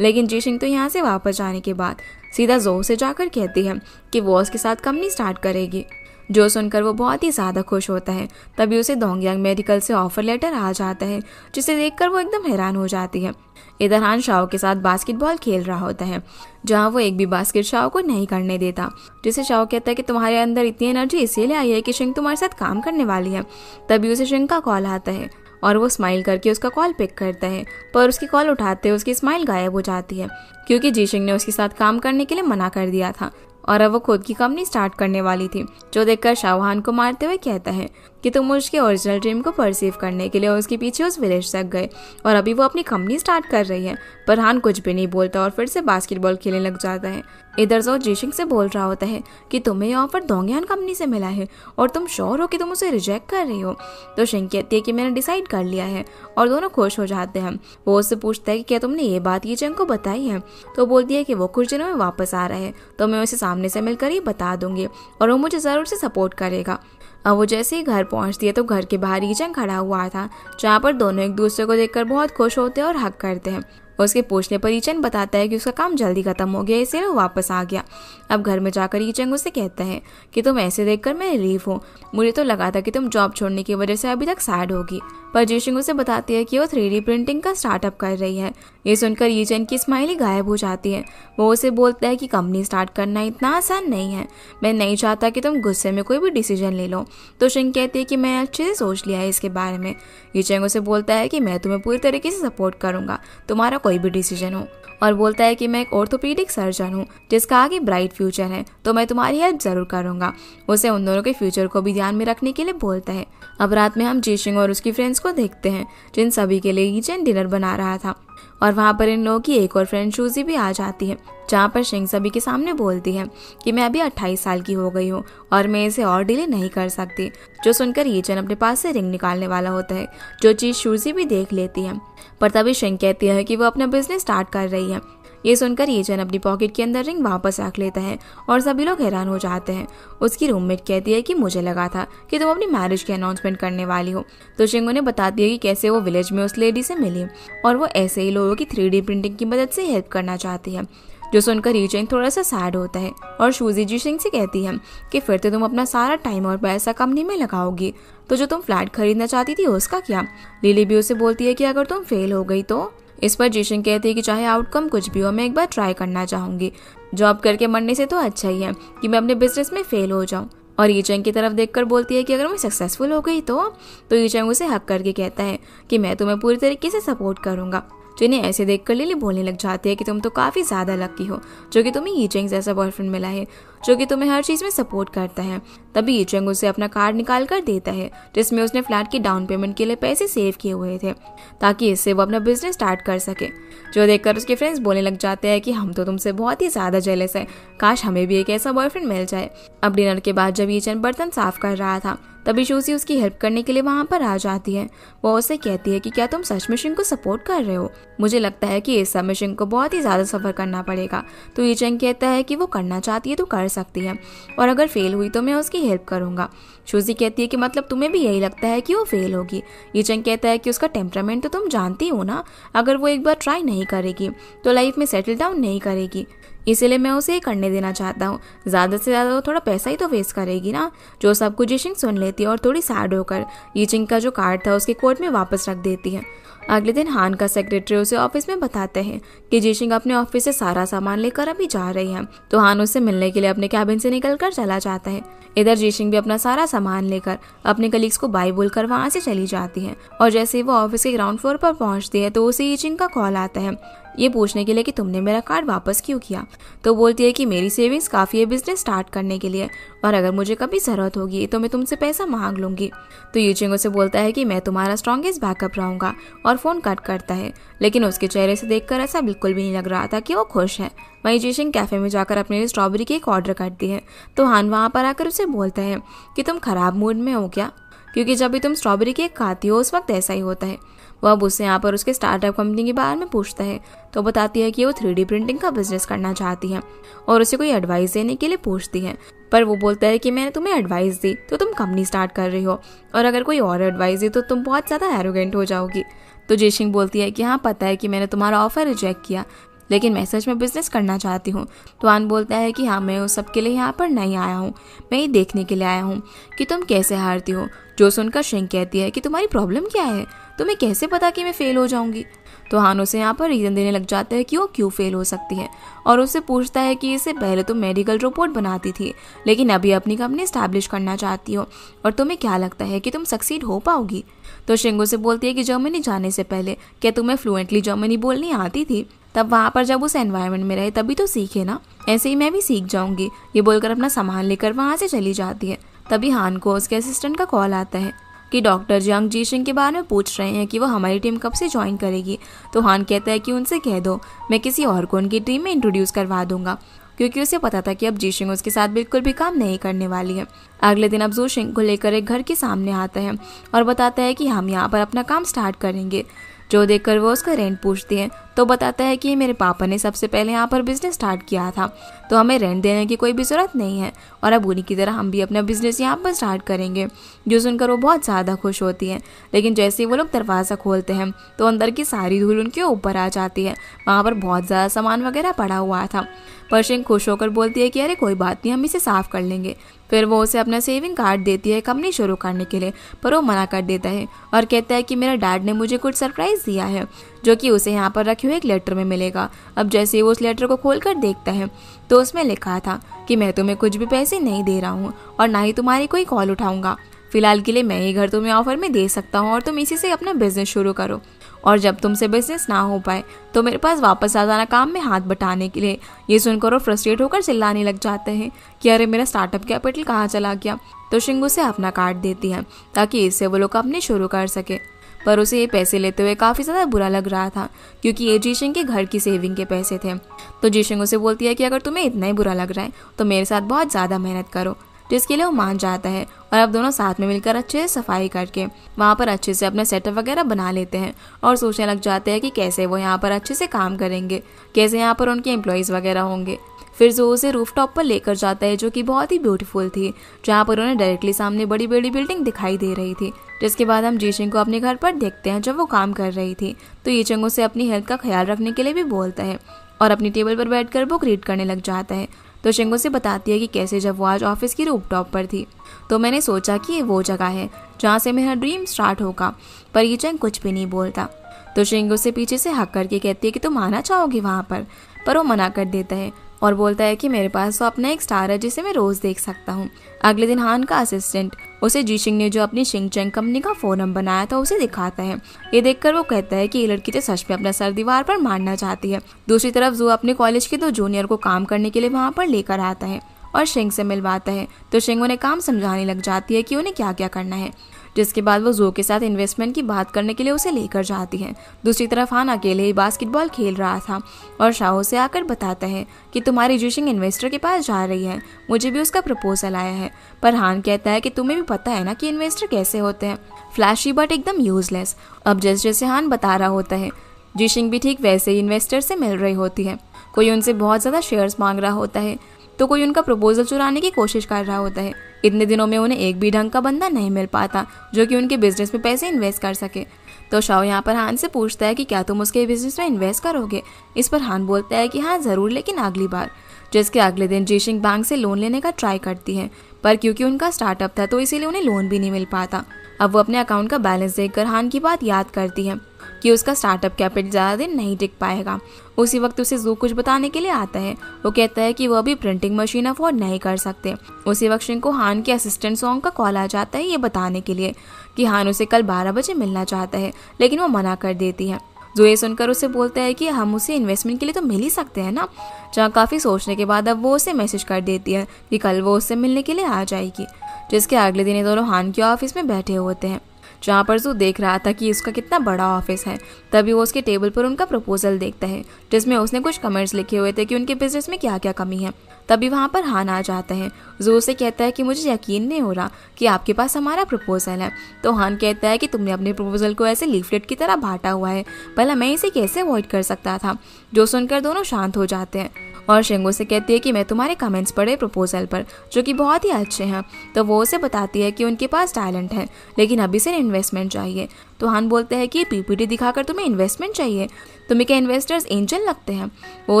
लेकिन जिशिंग तो यहाँ से वापस जाने के बाद सीधा जो से जाकर कहती है कि वो उसके साथ कंपनी स्टार्ट करेगी। जो सुनकर वो बहुत ही ज़्यादा खुश होता है। तभी उसे डोंगयांग मेडिकल से ऑफर लेटर आ जाता है, जिसे देखकर वो एकदम हैरान हो जाती है। इधर हान शाओ के साथ बास्केटबॉल खेल रहा होता है, जहाँ वो एक भी बास्केट शाओ को नहीं करने देता, जिसे शाओ कहता है कि तुम्हारे अंदर इतनी एनर्जी इसीलिए आई है कि शिंग तुम्हारे साथ काम करने वाली है। तभी उसे शिंग का कॉल आता है और वो स्माइल करके उसका कॉल पिक करता है, पर उसकी कॉल उठाते उसकी स्माइल गायब हो जाती है, क्योंकि जिशिंग ने उसके साथ काम करने के लिए मना कर दिया था और अब वो खुद की कंपनी स्टार्ट करने वाली थी। जो देखकर शाओहान को मारते हुए कहता है कि तुम उसके ओरिजिनल ड्रीम को परसीव करने के लिए उसके पीछे उस विलेज तक गए और अभी वो अपनी कंपनी स्टार्ट कर रही है। पर हान कुछ भी नहीं बोलता और फिर से बास्केटबॉल खेलने लग जाता है। इधर जो जिशिंग से बोल रहा होता है कि तुम्हें ये ऑफर डोंगयान कंपनी से मिला है और तुम श्योर हो कि तुम उसे रिजेक्ट कर रही हो। तो शिंग कहती है कि मैंने डिसाइड कर लिया है और दोनों खुश हो जाते हैं। वो उससे पूछता है कि क्या तुमने ये बात ये जंग को बताई है। तो बोलती है कि वो कुछ दिनों में वापस आ रहा है, तो मैं उसे सामने से मिलकर ही बता दूंगी और वो मुझे ज़रूर से सपोर्ट करेगा। अब वो जैसे ही घर पहुंचती है तो घर के बाहर ईजंग खड़ा हुआ था, जहाँ पर दोनों एक दूसरे को देखकर बहुत खुश होते हैं और हक करते हैं। उसके पूछने पर ईचन बताता है कि उसका काम जल्दी खत्म हो गया, इसलिए वो वापस आ गया। अब घर में जाकर ईचंग उससे कहता है कि तुम ऐसे देखकर मैं रिलीफ हूँ, मुझे तो लगा था कि तुम जॉब छोड़ने की वजह से अभी तक सैड होगी। पर जीशिंग उसे बताती है कि वो 3D प्रिंटिंग का स्टार्टअप कर रही है। ये सुनकर ईचंग की स्माइल ही गायब हो जाती है। वो उसे बोलता है कि कंपनी स्टार्ट करना इतना आसान नहीं है, मैं नहीं चाहता कि तुम गुस्से में कोई भी डिसीजन ले लो। तो शिंग कहती है कि मैं अच्छे से सोच लिया है इसके बारे में। ईचंग उसे बोलता है कि मैं तुम्हें पूरी तरीके से सपोर्ट करूंगा, तुम्हारा कोई भी डिसीजन हो, और बोलता है कि मैं एक ऑर्थोपीडिक सर्जन हूँ जिसका आगे ब्राइट फ्यूचर है, तो मैं तुम्हारी हेल्प जरूर करूंगा। उसे उन दोनों के फ्यूचर को भी ध्यान में रखने के लिए बोलता है। अब रात में हम जीशिंग और उसकी फ्रेंड्स को देखते हैं, जिन सभी के लिए ईचन डिनर बना रहा था, और वहाँ पर इन लोगों की एक और फ्रेंड शूजी भी आ जाती है, जहाँ पर शिंग सभी के सामने बोलती है कि मैं अभी 28 साल की हो गई हूँ और मैं इसे और डिले नहीं कर सकती। जो सुनकर ईचन अपने पास से रिंग निकालने वाला होता है, जो चीज़ शूजी भी देख लेती है। पर तभी शिंग कहती है कि वो अपना बिजनेस स्टार्ट कर रही है। ये सुनकर ईचन अपनी पॉकेट के अंदर रिंग वापस रख लेता है और सभी लोग हैरान हो जाते हैं। उसकी रूममेट कहती है कि मुझे लगा था कि तुम अपनी मैरिज की अनाउंसमेंट करने वाली हो। तो शिंग उन्हें बताती है कि कैसे वो विलेज में उस लेडी से मिली और वो ऐसे ही लोगों की 3D प्रिंटिंग की मदद से हेल्प करना चाहती है। जो सुनकर ईचन थोड़ा सा सैड होता है और शूजी जीशिंग से कहती है कि फिर तो तुम अपना सारा टाइम और पैसा कंपनी में लगाओगी, तो जो तुम फ्लैट खरीदना चाहती थी उसका क्या। लिली भी उसे बोलती है कि अगर तुम फेल हो गई तो। इस पर जीशिंग कहती है कि चाहे आउटकम कुछ भी हो, मैं एक बार ट्राई करना चाहूंगी, जॉब करके मरने से तो अच्छा ही है कि मैं अपने बिजनेस में फेल हो जाऊं। और ईचंग की तरफ देखकर बोलती है कि अगर मैं सक्सेसफुल हो गई तो ईचंग उसे हक करके कहता है कि मैं तुम्हें पूरी तरीके से सपोर्ट करूंगा। जिन्हें ऐसे देखकर लिली बोलने लग जाती है कि तुम तो काफ़ी ज़्यादा लकी हो जो कि तुम्हें ईचंग जैसा बॉयफ्रेंड मिला है जो कि तुम्हें हर चीज़ में सपोर्ट करता है। तभी ईचंग उसे अपना कार्ड निकाल कर देता है जिसमें उसने फ्लैट की डाउन पेमेंट के लिए पैसे सेव किए हुए थे ताकि इससे वो अपना बिजनेस स्टार्ट कर सके। जो देखकर उसके फ्रेंड्स बोलने लग जाते हैं कि हम तो तुमसे बहुत ही ज़्यादा जेलस है, काश हमें भी एक ऐसा बॉयफ्रेंड मिल जाए। अब डिनर के बाद जब ईचंग बर्तन साफ कर रहा था तभी शूजी उसकी हेल्प करने के लिए वहाँ पर आ जाती है। वो उससे कहती है कि क्या तुम सच में शिंग को सपोर्ट कर रहे हो, मुझे लगता है कि इस समय शिंग को बहुत ही ज़्यादा सफ़र करना पड़ेगा। तो ईचंग कहता है कि वो करना चाहती है तो कर सकती है और अगर फेल हुई तो मैं उसकी हेल्प करूँगा। शूजी कहती है कि मतलब तुम्हें भी यही लगता है कि वो फेल होगी। ईचंग कहता है कि उसका टेम्परामेंट तो तुम जानती हो ना, अगर वो एक बार ट्राई नहीं करेगी तो लाइफ में सेटल डाउन नहीं करेगी, इसीलिए मैं उसे ये करने देना चाहता हूँ। ज़्यादा से ज़्यादा वो थोड़ा पैसा ही तो वेस्ट करेगी ना। जो सब कुछ जीशिंग सुन लेती है और थोड़ी सैड होकर ईचंग का जो कार्ड था उसके कोट में वापस रख देती है। अगले दिन हान का सेक्रेटरी उसे ऑफिस में बताते हैं कि जीशिंग अपने ऑफिस से सारा सामान लेकर अभी जा रही है। तो हान उससे मिलने के लिए अपने कैबिन से निकलकर चला जाता है। इधर जीशिंग भी अपना सारा सामान लेकर अपने कलीग्स को बाय बोलकर वहां से चली जाती है और जैसे ही वो ऑफिस के ग्राउंड फ्लोर पर पहुंचती है तो उसे ईचंग का कॉल आता है ये पूछने के लिए कि तुमने मेरा कार्ड वापस क्यों किया। तो बोलती है कि मेरी सेविंग्स काफ़ी है बिजनेस स्टार्ट करने के लिए और अगर मुझे कभी ज़रूरत होगी तो मैं तुमसे पैसा मांग लूँगी। तो ईचंग उसे बोलता है कि मैं तुम्हारा स्ट्रॉन्गेस्ट बैकअप रहूँगा और फ़ोन कट करता है, लेकिन उसके चेहरे से देखकर ऐसा बिल्कुल भी नहीं लग रहा था कि वो खुश है। वहीं जीशिंग कैफ़े में जाकर अपने लिए स्ट्रॉबेरी केक ऑर्डर करती है तो हान वहाँ पर आकर उसे बोलता है कि तुम खराब मूड में हो क्या, क्योंकि जब भी तुम स्ट्रॉबेरी केक खाती हो उस वक्त ऐसा ही होता है। वह अब उससे यहाँ पर उसके स्टार्टअप कंपनी के बारे में पूछता है तो बताती है कि वो 3D प्रिंटिंग का बिजनेस करना चाहती है और उसे कोई एडवाइस देने के लिए पूछती है। पर वो बोलता है कि मैंने तुम्हें एडवाइस दी तो तुम कंपनी स्टार्ट कर रही हो और अगर कोई और एडवाइस दी तो तुम बहुत ज़्यादा एरोगेंट हो जाओगी। तो जीशिंग बोलती है कि हाँ पता है कि मैंने तुम्हारा ऑफर रिजेक्ट किया, लेकिन मैं सच में बिजनेस करना चाहती हूँ। तो हान बोलता है कि हाँ मैं उस सब के लिए यहाँ पर नहीं आया हूँ, मैं ये देखने के लिए आया हूँ कि तुम कैसे हारती हो। जो सुनकर शिंग कहती है कि तुम्हारी प्रॉब्लम क्या है, तुम्हें कैसे पता कि मैं फेल हो जाऊंगी। तो हान उसे यहाँ पर रीज़न देने लग जाता है कि वो क्यों फेल हो सकती है और उससे पूछता है कि इससे पहले तुम मेडिकल रोबोट बनाती थी लेकिन अभी अपनी कंपनी स्टैब्लिश करना चाहती हो और तुम्हें क्या लगता है कि तुम सक्सीड हो पाओगी। तो शिंग उसे बोलती है कि जर्मनी जाने से पहले क्या तुम्हें फ्लुएंटली जर्मनी बोलनी आती थी, तब वहाँ पर जब उस एनवायरनमेंट में रहे तभी तो सीखे ना, ऐसे ही मैं भी सीख जाऊंगी। ये बोलकर अपना सामान लेकर वहाँ से चली जाती है। तभी हान को उसके असिस्टेंट का कॉल आता है कि डॉक्टर जंग जीशिंग के बारे में पूछ रहे हैं कि वो हमारी टीम कब से ज्वाइन करेगी। तो हान कहता है कि उनसे कह दो मैं किसी और को उनकी टीम में इंट्रोड्यूस करवा दूंगा, क्योंकि उसे पता था कि अब जीशिंग उसके साथ बिल्कुल भी काम नहीं करने वाली है। अगले दिन अब जू शिंग को लेकर एक घर के सामने आता है और बताता है कि हम यहाँ पर अपना काम स्टार्ट करेंगे। जो देखकर वो उसका रेंट पूछती है तो बताता है कि मेरे पापा ने सबसे पहले यहाँ पर बिजनेस स्टार्ट किया था, तो हमें रेंट देने की कोई भी ज़रूरत नहीं है और अब उन्हीं की तरह हम भी अपना बिजनेस यहाँ पर स्टार्ट करेंगे। जो सुनकर वो बहुत ज़्यादा खुश होती है, लेकिन जैसे ही वो लोग दरवाज़ा खोलते हैं तो अंदर की सारी धूल उनके ऊपर आ जाती है। वहाँ पर बहुत ज़्यादा सामान वगैरह पड़ा हुआ था। पर शिंग खुश होकर बोलती है कि अरे कोई बात नहीं, हम इसे साफ़ कर लेंगे। फिर वो उसे अपना सेविंग कार्ड देती है कंपनी शुरू करने के लिए, पर वो मना कर देता है और कहता है कि मेरे डैड ने मुझे कुछ सरप्राइज़ दिया है जो कि उसे यहाँ पर रखे हुए एक लेटर में मिलेगा। अब जैसे ही वो उस लेटर को खोल कर देखता है तो उसमें लिखा था कि मैं तुम्हें कुछ भी पैसे नहीं दे रहा हूँ और ना ही तुम्हारी कोई कॉल उठाऊंगा। फिलहाल के लिए मैं ये घर तुम्हें ऑफर में दे सकता हूँ और तुम इसी से अपना बिजनेस शुरू करो, और जब तुमसे बिजनेस ना हो पाए तो मेरे पास वापस आ जाना काम में हाथ बटाने के लिए। ये सुनकर वो फ्रस्ट्रेट होकर चिल्लाने लग जाते हैं कि अरे मेरा स्टार्टअप कैपिटल कहाँ चला गया। तो शिंग उसे अपना कार्ड देती है ताकि इससे वो लोग कंपनी शुरू कर सके। पर उसे ये पैसे लेते हुए काफ़ी ज़्यादा बुरा लग रहा था क्योंकि ये जीशिंग के घर की सेविंग के पैसे थे। तो जीशिंग उसे बोलती है कि अगर तुम्हें इतना ही बुरा लग रहा है तो मेरे साथ बहुत ज़्यादा मेहनत करो, जिसके लिए वो मान जाता है और अब दोनों साथ में मिलकर अच्छे से सफाई करके वहाँ पर अच्छे से अपना सेटअप वगैरह बना लेते हैं और सोचने लग जाते हैं कि कैसे वो यहाँ पर अच्छे से काम करेंगे, कैसे यहाँ पर उनके एम्प्लॉयज़ वगैरह होंगे। फिर जो उसे रूफटॉप पर लेकर जाता है जो कि बहुत ही ब्यूटीफुल थी, जहाँ पर उन्हें डायरेक्टली सामने बड़ी बड़ी बिल्डिंग दिखाई दे रही थी। जिसके बाद हम जीशिंग को अपने घर पर देखते हैं जब वो काम कर रही थी। तो यीचंग उसे अपनी हेल्थ का ख्याल रखने के लिए भी बोलता है और अपनी टेबल पर बैठकर बुक रीड करने लग जाता है। तो शिंगो से बताती है कि कैसे जब वो आज ऑफिस की रूफटॉप पर थी तो मैंने सोचा कि ये वो जगह है जहाँ से मेरा ड्रीम स्टार्ट होगा, पर यीचंग कुछ भी नहीं बोलता। तो शिंगो से पीछे से हक करके कहती है कि तुम आना चाहोगी वहाँ पर वो मना कर देता है और बोलता है कि मेरे पास तो अपना एक स्टार है जिसे मैं रोज़ देख सकता हूँ। अगले दिन हान का असिस्टेंट उसे जीशिंग ने जो अपनी शिंगचैंग कंपनी का फोरम बनाया था उसे दिखाता है। ये देखकर वो कहता है कि ये लड़की तो सच में अपना सर दीवार पर मारना चाहती है। दूसरी तरफ जो अपने कॉलेज के 2 जूनियर को काम करने के लिए वहाँ पर लेकर आता है और शिंग से मिलवाता है। तो शिंग उन्हें काम समझाने लग जाती है कि उन्हें क्या क्या करना है, जिसके बाद वो जो के साथ इन्वेस्टमेंट की बात करने के लिए उसे लेकर जाती है। दूसरी तरफ हान अकेले ही बास्केटबॉल खेल रहा था और शाओ से आकर बताता है कि तुम्हारी जीशिंग इन्वेस्टर के पास जा रही है, मुझे भी उसका प्रपोजल आया है। पर हान कहता है कि तुम्हें भी पता है ना कि इन्वेस्टर कैसे होते हैं, फ्लैशी बट एकदम यूजलेस। अब जैसे जैसे हान बता रहा होता है जीशिंग भी ठीक वैसे ही इन्वेस्टर से मिल रही होती है। कोई उनसे बहुत ज़्यादा शेयर्स मांग रहा होता है तो कोई उनका प्रपोजल चुराने की कोशिश कर रहा होता है। इतने दिनों में उन्हें एक भी ढंग का बंदा नहीं मिल पाता जो कि उनके बिजनेस में पैसे इन्वेस्ट कर सके। तो शाओ यहाँ पर हान से पूछता है कि क्या तुम उसके बिजनेस में इन्वेस्ट करोगे। इस पर हान बोलता है कि हाँ ज़रूर, लेकिन अगली बार। जिसके अगले दिन जीशिंग बैंक से लोन लेने का ट्राई करती है, पर क्योंकि उनका स्टार्टअप था तो इसीलिए उन्हें लोन भी नहीं मिल पाता। अब वो अपने अकाउंट का बैलेंस देखकर हान की बात याद करती है कि उसका स्टार्टअप कैपिटल ज़्यादा दिन नहीं टिक पाएगा। उसी वक्त उसे जू कुछ बताने के लिए आता है। वो कहता है कि वो अभी प्रिंटिंग मशीन अफोर्ड नहीं कर सकते। उसी वक्त शिंग को हान के असिस्टेंट सॉन्ग का कॉल आ जाता है ये बताने के लिए कि हान उसे कल 12 बजे मिलना चाहता है, लेकिन वो मना कर देती है। जो ये सुनकर उसे बोलता है कि हम उसे इन्वेस्टमेंट के लिए तो मिल ही सकते हैं ना। जहाँ काफ़ी सोचने के बाद अब वो उसे मैसेज कर देती है कि कल वो उससे मिलने के लिए आ जाएगी। जिसके अगले दिन ये दोनों हान के ऑफिस में बैठे होते हैं, जहाँ पर जू देख रहा था कि उसका कितना बड़ा ऑफिस है। तभी वो उसके टेबल पर उनका प्रपोजल देखता है जिसमें उसने कुछ कमेंट्स लिखे हुए थे कि उनके बिजनेस में क्या क्या कमी है। तभी वहाँ पर हान आ जाता है। जू से कहता है कि मुझे यकीन नहीं हो रहा कि आपके पास हमारा प्रपोजल है। तो हान कहता है कि तुमने अपने प्रपोजल को ऐसे लीफलेट की तरह बांटा हुआ है, भला मैं इसे कैसे अवॉइड कर सकता था। जो सुनकर दोनों शांत हो जाते हैं और शिंगो से कहती है कि मैं तुम्हारे कमेंट्स पढ़े प्रपोजल पर जो कि बहुत ही अच्छे हैं। तो वो उसे बताती है कि उनके पास टैलेंट है लेकिन अभी से इन्वेस्टमेंट चाहिए। तो हान बोलते हैं कि पीपीटी दिखाकर तुम्हें इन्वेस्टमेंट चाहिए, तुम्हें क्या इन्वेस्टर्स एंजल लगते हैं। वो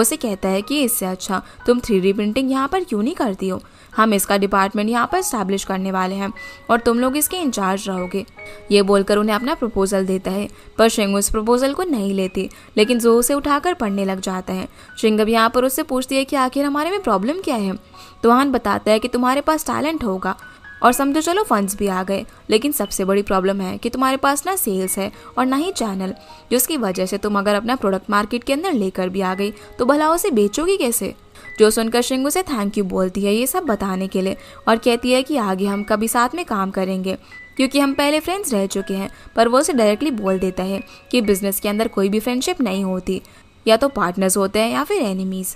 उसे कहता है कि इससे अच्छा तुम 3D प्रिंटिंग यहाँ पर क्यों नहीं करती हो, हम इसका डिपार्टमेंट यहाँ पर स्टैब्लिश करने वाले हैं और तुम लोग इसके इंचार्ज रहोगे। ये बोलकर उन्हें अपना प्रपोजल देता है, पर शिंग उस प्रपोजल को नहीं लेती लेकिन जो उसे उठाकर पढ़ने लग जाता है। शिंग अब यहाँ पर उससे पूछती है कि आखिर हमारे में प्रॉब्लम क्या है। तो हान बताता है कि तुम्हारे पास टैलेंट होगा और समझो चलो फंड्स भी आ गए, लेकिन सबसे बड़ी प्रॉब्लम है कि तुम्हारे पास ना सेल्स है और ना ही चैनल, जिसकी वजह से तुम अगर अपना प्रोडक्ट मार्केट के अंदर लेकर भी आ गई तो भला उसे बेचोगी कैसे। जो सुनकर शिंग उसे थैंक यू बोलती है ये सब बताने के लिए और कहती है कि आगे हम कभी साथ में काम करेंगे क्योंकि हम पहले फ्रेंड्स रह चुके हैं। पर वो उसे डायरेक्टली बोल देता है कि बिजनेस के अंदर कोई भी फ्रेंडशिप नहीं होती, या तो पार्टनर्स होते हैं या फिर एनिमीज।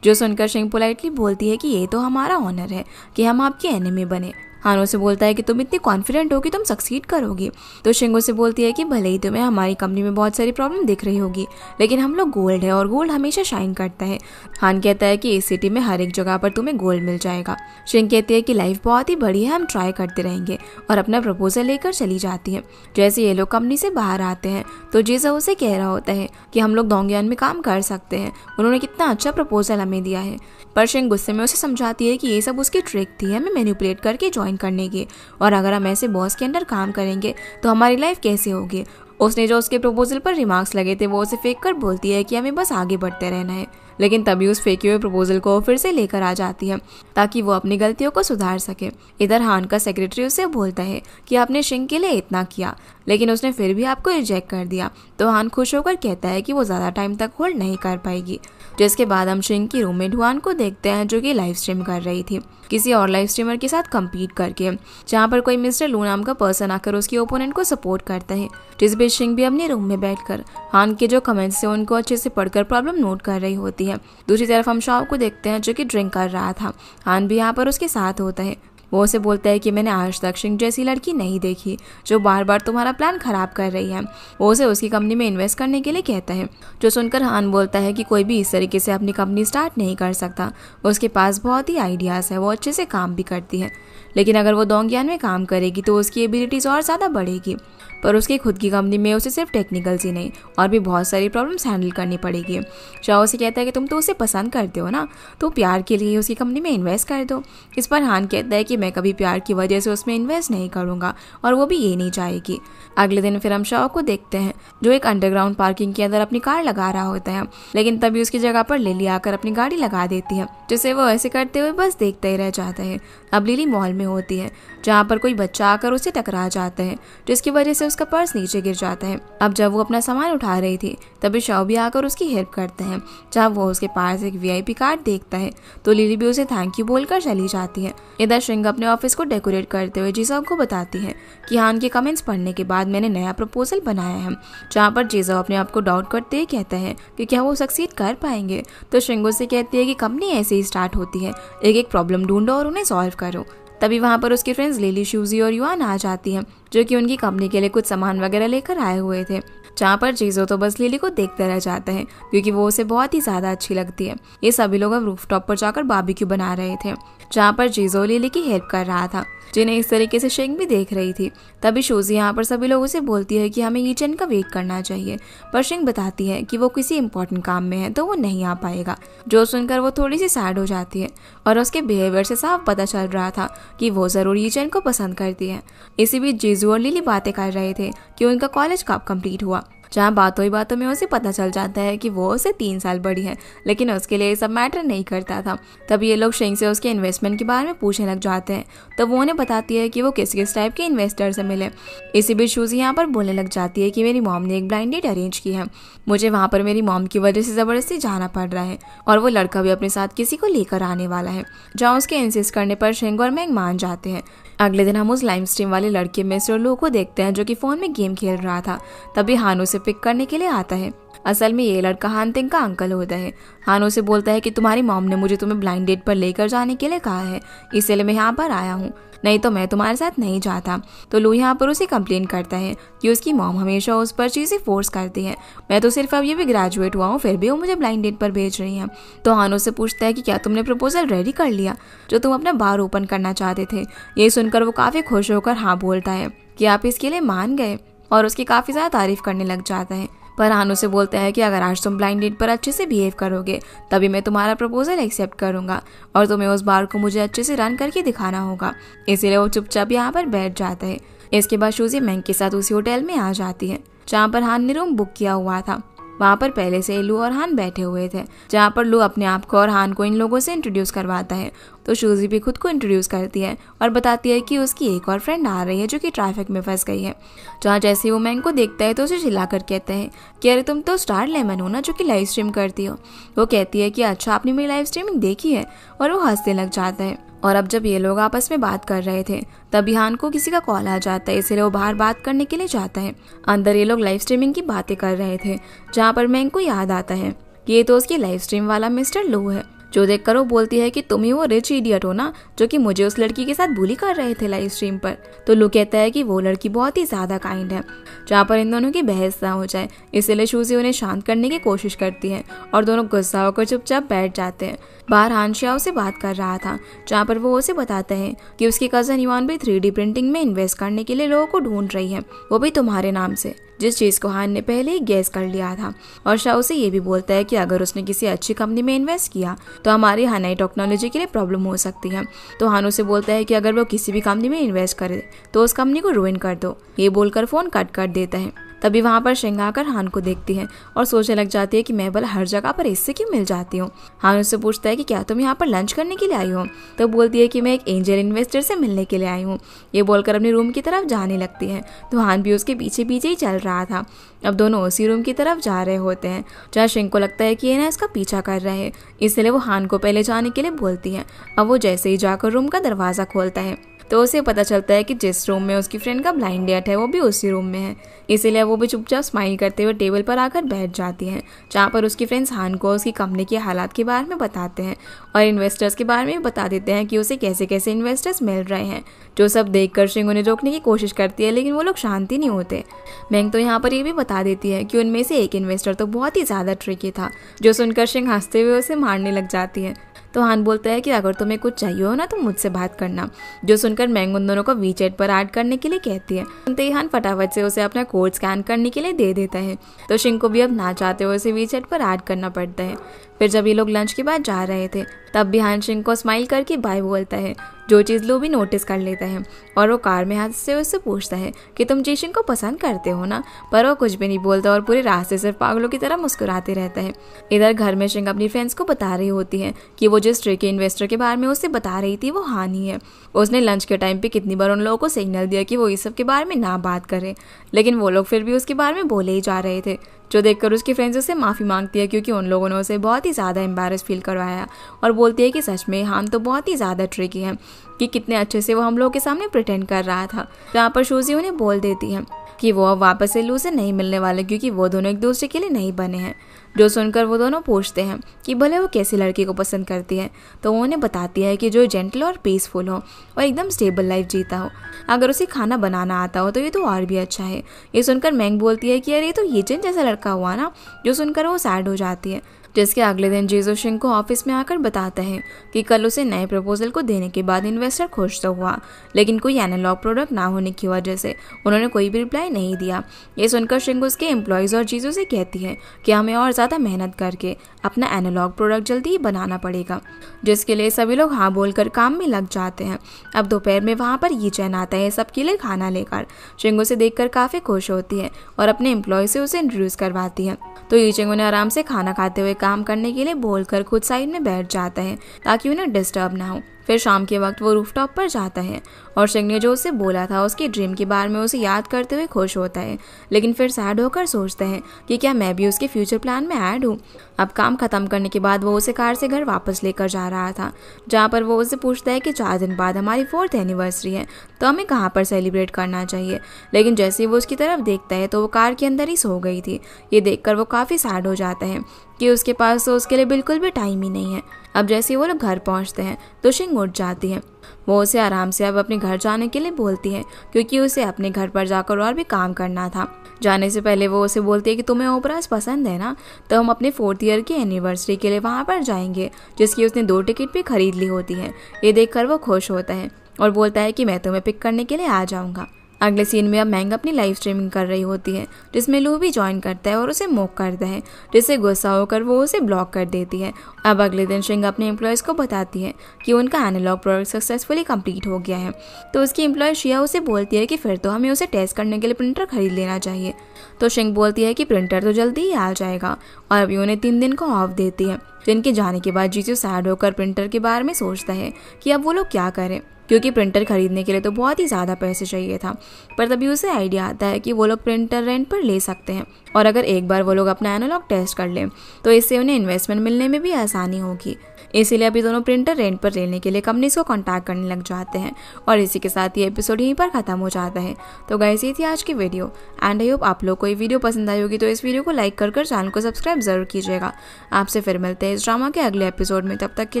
जो सुनकर शिंग पोलाइटली बोलती है कि ये तो हमारा ऑनर है कि हम आपके एनिमी बने, हान उसे बोलता है कि तुम इतनी कॉन्फिडेंट हो कि तुम सक्सीड करोगी। तो शिंग उसे बोलती है कि भले ही तुम्हें हमारी कंपनी में बहुत सारी प्रॉब्लम दिख रही होगी, लेकिन हम लोग गोल्ड है और गोल्ड हमेशा शाइन करता है। हान कहता है कि इस सिटी में हर एक जगह पर तुम्हें गोल्ड मिल जाएगा। शिंग कहती है कि लाइफ बहुत ही बड़ी है, हम ट्राई करते रहेंगे, और अपना प्रपोजल लेकर चली जाती है। जैसे ये लोग कंपनी से बाहर आते हैं तो जीजा उसे कह रहा होता है कि हम लोग डोंगयान में काम कर सकते हैं, उन्होंने कितना अच्छा प्रपोजल हमें दिया है। पर शिंग गुस्से में उसे समझाती है कि ये सब उसकी ट्रिक थी हमें मैनिपुलेट करके ज्वाइन करने की, और अगर हम ऐसे बॉस के अंडर काम करेंगे तो हमारी लाइफ कैसे होगी। उसने जो उसके प्रपोजल पर रिमार्क्स लगे थे वो उसे फेंक कर बोलती है कि हमें बस आगे बढ़ते रहना है। लेकिन तभी उस फेंके हुए प्रपोजल को फिर से लेकर आ जाती है ताकि वो अपनी गलतियों को सुधार सके। इधर हान का सेक्रेटरी उसे बोलता है कि आपने शिंग के लिए इतना किया, लेकिन उसने फिर भी आपको रिजेक्ट कर दिया। तो हान खुश होकर कहता है कि वो ज़्यादा टाइम तक होल्ड नहीं कर पाएगी। जिसके बाद हम शिंग की रूममेट हुआन को देखते हैं जो कि लाइव स्ट्रीम कर रही थी किसी और लाइव स्ट्रीमर के साथ कम्पीट करके, जहाँ पर कोई मिस्टर लू नाम का पर्सन आकर उसके ओपोनेंट को सपोर्ट करता है। जिस बीच शिंग भी अपने रूम में बैठकर हान के जो कमेंट्स थे उनको अच्छे से पढ़कर प्रॉब्लम नोट कर रही होती है। दूसरी तरफ हम शाओ को देखते हैं जो कि ड्रिंक कर रहा था। हान भी यहाँ पर उसके साथ होता है। वो उसे बोलता है कि मैंने आज तक शिंग जैसी लड़की नहीं देखी जो बार बार तुम्हारा प्लान खराब कर रही है। वो उसे उसकी कंपनी में इन्वेस्ट करने के लिए कहता है, जो सुनकर हान बोलता है कि कोई भी इस तरीके से अपनी कंपनी स्टार्ट नहीं कर सकता, उसके पास बहुत ही आइडियाज़ है, वो अच्छे से काम भी करती है, लेकिन अगर वो डोंगयान में काम करेगी तो उसकी एबिलिटीज़ और ज़्यादा बढ़ेगी। पर उसकी खुद की कंपनी में उसे सिर्फ टेक्निकल्स ही नहीं और भी बहुत सारी प्रॉब्लम्स हैंडल करनी पड़ेगी। शाओ से कहता है कि तुम तो उसे पसंद करते हो ना, तो प्यार के लिए उसकी कंपनी में इन्वेस्ट कर दो। इस पर हान कहता है कि मैं कभी प्यार की वजह से उसमें इन्वेस्ट नहीं करूँगा और वो भी ये नहीं चाहेगी। अगले दिन फिर हम शाओ को देखते हैं जो एक अंडरग्राउंड पार्किंग के अंदर अपनी कार लगा रहा होता है, लेकिन तभी उसकी जगह पर लिली आकर अपनी गाड़ी लगा देती है, जिसे वो ऐसे करते हुए बस देखता ही रह जाता है। अब लिली मॉल में होती है जहाँ पर कोई बच्चा आकर उसे टकरा जाता है, जिसकी वजह से उसका पर्स नीचे गिर जाता है। अब जब वो अपना सामान उठा रही थी तभी शाओ भी आकर उसकी हेल्प करते हैं। जब वो उसके पास एक VIP कार्ड देखता है तो लिली भी उसे थैंक यू बोलकर चली जाती है। इधर शिंग अपने ऑफिस को डेकोरेट करते हुए जीजो को बताती है कि हान के कमेंट्स पढ़ने के बाद मैंने नया प्रपोजल बनाया है, जहाँ पर जीजो अपने आप को डाउट करते हुए कहता है कि क्या वो सक्सीड कर पाएंगे। तो शिंग से कहती है कि कंपनी ऐसे ही स्टार्ट होती है, एक एक प्रॉब्लम ढूंढो और उन्हें सॉल्व करो। तभी वहाँ पर उसके फ्रेंड्स लिली, शूजी और युआन आ जाती हैं जो कि उनकी कंपनी के लिए कुछ सामान वगैरह लेकर आए हुए थे। जहाँ पर जीजो तो बस लिली को देखते रह जाता है क्योंकि वो उसे बहुत ही ज़्यादा अच्छी लगती है। ये सभी लोग अब रूफटॉप पर जाकर बारबेक्यू बना रहे थे, जहाँ पर जीजो लिली की हेल्प कर रहा था, जिन्हें इस तरीके से शिंग भी देख रही थी। तभी शूजी यहाँ पर सभी लोगों से बोलती है कि हमें ईचन का वेट करना चाहिए, पर शिंग बताती है कि वो किसी इंपॉर्टेंट काम में है तो वो नहीं आ पाएगा। जो सुनकर वो थोड़ी सी सैड हो जाती है और उसके बिहेवियर से साफ पता चल रहा था कि वो ज़रूर ईचन को पसंद करती है। इसी बीच जीजू और लिली बातें कर रहे थे कि उनका कॉलेज कब कंप्लीट हुआ, जहाँ बातों ही बातों में उसे पता चल जाता है कि वो उसे 3 साल बड़ी है, लेकिन उसके लिए ये सब मैटर नहीं करता था। तभी ये लोग शिंग से उसके इन्वेस्टमेंट के बारे में पूछने लग जाते हैं, तो वो उन्हें बताती है कि वो किस किस टाइप के इन्वेस्टर से मिले। इसी बीच शूजी यहाँ पर बोलने लग जाती है कि मेरी मॉम ने एक ब्लाइंड डेट अरेंज की है, मुझे वहाँ पर मेरी मॉम की वजह से ज़बरदस्ती जाना पड़ रहा है और वो लड़का भी अपने साथ किसी को लेकर आने वाला है। जहाँ उसके इंसिस्ट करने पर शिंग और मैंग मान जाते हैं। अगले दिन हम उस लाइव स्ट्रीम वाले लड़के मिस्टर लो को देखते हैं जो कि फ़ोन में गेम खेल रहा था। तभी हान उसे पिक करने के लिए आता है। असल में ये लड़का हान तिंग का अंकल होता है। हान उसे बोलता है कि तुम्हारी मॉम ने मुझे तुम्हें ब्लाइंड डेट पर लेकर जाने के लिए कहा है, इसलिए मैं यहाँ पर आया हूँ, नहीं तो मैं तुम्हारे साथ नहीं जाता। तो लू यहाँ पर उसे कंप्लेन करता है कि उसकी मॉम हमेशा उस पर चीज़ें फोर्स करती है, मैं तो सिर्फ अब ये भी ग्रेजुएट हुआ हूँ फिर भी वो मुझे ब्लाइंड डेट पर भेज रही है। तो हान उससे पूछता है कि क्या तुमने प्रपोजल रेडी कर लिया जो तुम अपना बार ओपन करना चाहते थे। ये सुनकर वो काफ़ी खुश होकर हाँ बोलता है कि आप इसके लिए मान गए और उसकी काफ़ी ज़्यादा तारीफ करने लग जाता है। पर हान उसे बोलता है कि अगर आज तुम ब्लाइंड डेट पर अच्छे से बिहेव करोगे तभी मैं तुम्हारा प्रपोजल एक्सेप्ट करूंगा और तुम्हें उस बार को मुझे अच्छे से रन करके दिखाना होगा। इसीलिए वो चुपचाप यहाँ पर बैठ जाता है। इसके बाद शूजी मैंग के साथ उसी होटल में आ जाती है जहाँ पर हान ने रूम बुक किया हुआ था। वहाँ पर पहले से लू और हान बैठे हुए थे, जहाँ पर लू अपने आप को और हान को इन लोगों से इंट्रोड्यूस करवाता है। तो शूजी भी खुद को इंट्रोड्यूस करती है और बताती है कि उसकी एक और फ्रेंड आ रही है जो कि ट्रैफिक में फंस गई है। जहाँ जैसे वो मैंग को देखता है तो उसे चिल्लाकर कहता है कि अरे तुम तो स्टार लेमन हो ना जो कि लाइव स्ट्रीम करती हो। वो कहती है कि अच्छा आपने मेरी लाइव स्ट्रीमिंग देखी है, और वो हंसने लग जाता है। और अब जब ये लोग आपस में बात कर रहे थे तभी हान को किसी का कॉल आ जाता है, इसलिए वो बाहर बात करने के लिए जाता है। अंदर ये लोग लाइव स्ट्रीमिंग की बातें कर रहे थे, जहाँ पर मैंग को याद आता है कि ये तो उसकी लाइव स्ट्रीम वाला मिस्टर लू है जो देखकर वो बोलती है कि तुम ही वो रिच इडियट हो ना, जो कि मुझे उस लड़की के साथ बुली कर रहे थे लाइव स्ट्रीम पर। तो लू कहता है कि वो लड़की बहुत ही ज्यादा काइंड है, जहाँ पर इन दोनों की बहस ना हो जाए, इसलिए शूजी उन्हें शांत करने की कोशिश करती है और दोनों गुस्सा होकर चुपचाप बैठ जाते हैं। बाहर हानशियाओ से बात कर रहा था, जहाँ पर वो उसे बताता है कि उसकी कजन इवान भी 3D प्रिंटिंग में इन्वेस्ट करने के लिए लोगों को ढूंढ रही है, वो भी तुम्हारे नाम से, जिस चीज को हान ने पहले ही गैस कर लिया था। और शाओ से ये भी बोलता है कि अगर उसने किसी अच्छी कंपनी में इन्वेस्ट किया तो हमारी हानाई टेक्नोलॉजी के लिए प्रॉब्लम हो सकती है। तो हान उसे बोलता है कि अगर वो किसी भी कंपनी में इन्वेस्ट करे तो उस कंपनी को रुइन कर दो। ये बोलकर फोन कट कर देता है। तभी वहाँ पर शिंग आकर हान को देखती है और सोचने लग जाती है कि मैं भला हर जगह पर इससे क्यों मिल जाती हूँ। हान उससे पूछता है कि क्या तुम यहाँ पर लंच करने के लिए आई हो? तो बोलती है कि मैं एक एंजल इन्वेस्टर से मिलने के लिए आई हूँ। ये बोलकर अपने रूम की तरफ जाने लगती है। तो हान भी उसके पीछे पीछे ही चल रहा था। अब दोनों उसी रूम की तरफ जा रहे होते हैं, जहाँ शिंग को लगता है कि ये ना इसका पीछा कर रहा है, इसलिए वो हान को पहले जाने के लिए बोलती है। अब वो जैसे ही जाकर रूम का दरवाज़ा खोलता है तो उसे पता चलता है कि जिस रूम में उसकी फ्रेंड का ब्लाइंड डेट है वो भी उसी रूम में है। इसीलिए वो भी चुपचाप स्माइल करते हुए टेबल पर आकर बैठ जाती हैं, जहाँ पर उसकी फ्रेंड्स हान को उसकी कंपनी के हालात के बारे में बताते हैं और इन्वेस्टर्स के बारे में भी बता देते हैं कि उसे कैसे कैसे इन्वेस्टर्स मिल रहे हैं। जो सब देखकर शिंग उन्हें रोकने की कोशिश करती है, लेकिन वो लोग शांति नहीं होते। मैंग तो यहाँ पर ये भी बता देती है कि उनमें से एक इन्वेस्टर तो बहुत ही ज़्यादा ट्रिकी था, जो सुनकर शिंग हंसते हुए उसे मारने लग जाती है। तो हान बोलता है कि अगर तुम्हें कुछ चाहिए हो ना तो मुझसे बात करना, जो सुनकर मैंग उन दोनों को वीचैट पर ऐड करने के लिए कहती है। सुनते ही हान फटाफट से उसे अपना कोड स्कैन करने के लिए दे देता है। तो शिंग को भी अब ना चाहते हुए उसे वीचैट पर ऐड करना पड़ता है। फिर जब ये लोग लंच के बाद जा रहे थे तब भी हान शिंग को स्माइल करके बाय बोलता है, जो चीज़ लो भी नोटिस कर लेता है और वो कार में हाथ से उससे पूछता है कि तुम जीशिंग को पसंद करते हो ना, पर वो कुछ भी नहीं बोलता और पूरे रास्ते सिर्फ पागलों की तरह मुस्कुराते रहता है। इधर घर में शिंग अपनी फ्रेंड्स को बता रही होती है कि वो जिस ट्रिकी इन्वेस्टर के बारे में उससे बता रही थी वो हान ही है। उसने लंच के टाइम पे कितनी बार उन लोगों को सिग्नल दिया कि वो इस सब के बारे में ना बात करे, लेकिन वो लोग फिर भी उसके बारे में बोले ही जा रहे थे। जो देखकर उसकी फ्रेंड्स उससे माफ़ी मांगती है, क्योंकि उन लोगों ने उसे बहुत ही ज़्यादा एम्बैरस फील करवाया, और बोलती है कि सच में हान तो बहुत ही ज़्यादा ट्रिकी है, कि कितने अच्छे से वो हम लोगों के सामने प्रिटेंड कर रहा था। जहाँ पर शूजी उन्हें बोल देती है कि वो अब वापस से लू से नहीं मिलने वाले, क्योंकि वो दोनों एक दूसरे के लिए नहीं बने हैं। जो सुनकर वो दोनों पूछते हैं कि भले वो कैसी लड़की को पसंद करती है, तो वो उन्हें बताती है कि जो जेंटल और पीसफुल हो और एकदम स्टेबल लाइफ जीता हो। अगर उसे खाना बनाना आता हो तो ये तो और भी अच्छा है। ये सुनकर मैंग बोलती है कि अरे ये तो ये जेन जैसा लड़का हुआ ना, जो सुनकर वो सैड हो जाती है। जिसके अगले दिन जीजो शिंग को ऑफिस में आकर बताता है कि कल उसे नए प्रपोजल को देने के बाद इन्वेस्टर खुश तो हुआ, लेकिन कोई एनालॉग प्रोडक्ट ना होने की वजह से उन्होंने कोई भी रिप्लाई नहीं दिया। ये सुनकर शिंग उसके एम्प्लॉयज़ और जीजो से कहती है कि हमें और ज़्यादा मेहनत करके अपना एनालॉग प्रोडक्ट जल्दी ही बनाना पड़ेगा, जिसके लिए सभी लोग हाँ बोलकर काम में लग जाते हैं। अब दोपहर में वहाँ पर ये चैन आता है सबके लिए खाना लेकर। शिंग उसे देखकर काफ़ी खुश होती है और अपने एम्प्लॉय से उसे इंट्रोड्यूस करवाती है। तो ये चिंग उन्हें आराम से खाना खाते हुए काम करने के लिए बोलकर खुद साइड में बैठ जाता है ताकि उन्हें डिस्टर्ब ना हो। फिर शाम के वक्त वो रूफटॉप पर जाता है और शिंग ने जो उसे बोला था उसकी ड्रीम के बारे में उसे याद करते हुए खुश होता है, लेकिन फिर सैड होकर सोचता है कि क्या मैं भी उसके फ्यूचर प्लान में ऐड हूँ। अब काम खत्म करने के बाद वो उसे कार से घर वापस लेकर जा रहा था, जहाँ पर वो उसे पूछता है कि 4 दिन बाद हमारी 4th एनिवर्सरी है, तो हमें कहाँ पर सेलिब्रेट करना चाहिए। लेकिन जैसे ही वो उसकी तरफ देखता है तो वो कार के अंदर ही सो गई थी। ये देखकर वो काफ़ी सैड हो जाता है कि उसके पास तो उसके लिए बिल्कुल भी टाइम ही नहीं है। अब जैसे ही वो लोग घर पहुंचते हैं तो शिंग उठ जाती है। वो उसे आराम से अब अपने घर जाने के लिए बोलती है, क्योंकि उसे अपने घर पर जाकर और भी काम करना था। जाने से पहले वो उसे बोलती है कि तुम्हें ओपरास पसंद है ना, तो हम अपने 4th ईयर की एनिवर्सरी के लिए वहाँ पर जाएंगे, जिसकी उसने 2 टिकट भी खरीद ली होती है। ये देखकर वो खुश होता है और बोलता है कि मैं तुम्हें पिक करने के लिए आ जाऊँगा। अगले सीन में अब मैंग अपनी लाइव स्ट्रीमिंग कर रही होती है, जिसमें लू भी ज्वाइन करता है और उसे मोक करता है, जिससे गुस्सा होकर वो उसे ब्लॉक कर देती है। अब अगले दिन शिंग अपने एम्प्लॉयज़ को बताती है कि उनका एनालॉग प्रोडक्ट सक्सेसफुली कंप्लीट हो गया है। तो उसकी एम्प्लॉय शिया उसे बोलती है कि फिर तो हमें उसे टेस्ट करने के लिए प्रिंटर खरीद लेना चाहिए। तो शिंग बोलती है कि प्रिंटर तो जल्दी ही आ जाएगा और अभी उन्हें 3 दिन को ऑफ देती है। जिनके जाने के बाद जीजू सैड होकर प्रिंटर के बारे में सोचता है कि अब वो लोग क्या करें। क्योंकि प्रिंटर खरीदने के लिए तो बहुत ही ज़्यादा पैसे चाहिए था। पर तभी उसे आइडिया आता है कि वो लोग प्रिंटर रेंट पर ले सकते हैं, और अगर एक बार वो लोग अपना एनालॉग टेस्ट कर लें तो इससे उन्हें इन्वेस्टमेंट मिलने में भी आसानी होगी। इसीलिए अभी दोनों प्रिंटर रेंट पर लेने के लिए कंपनीज को कॉन्टैक्ट करने लग जाते हैं। और इसी के साथ ये एपिसोड यहीं पर ख़त्म हो जाता है। तो गाइस, ये थी आज की वीडियो एंड आई होप आप लोग को ये वीडियो पसंद आई होगी। तो इस वीडियो को लाइक कर चैनल को सब्सक्राइब जरूर कीजिएगा। आपसे फिर मिलते हैं इस ड्रामा के अगले एपिसोड में। तब तक के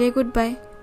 लिए गुड बाय।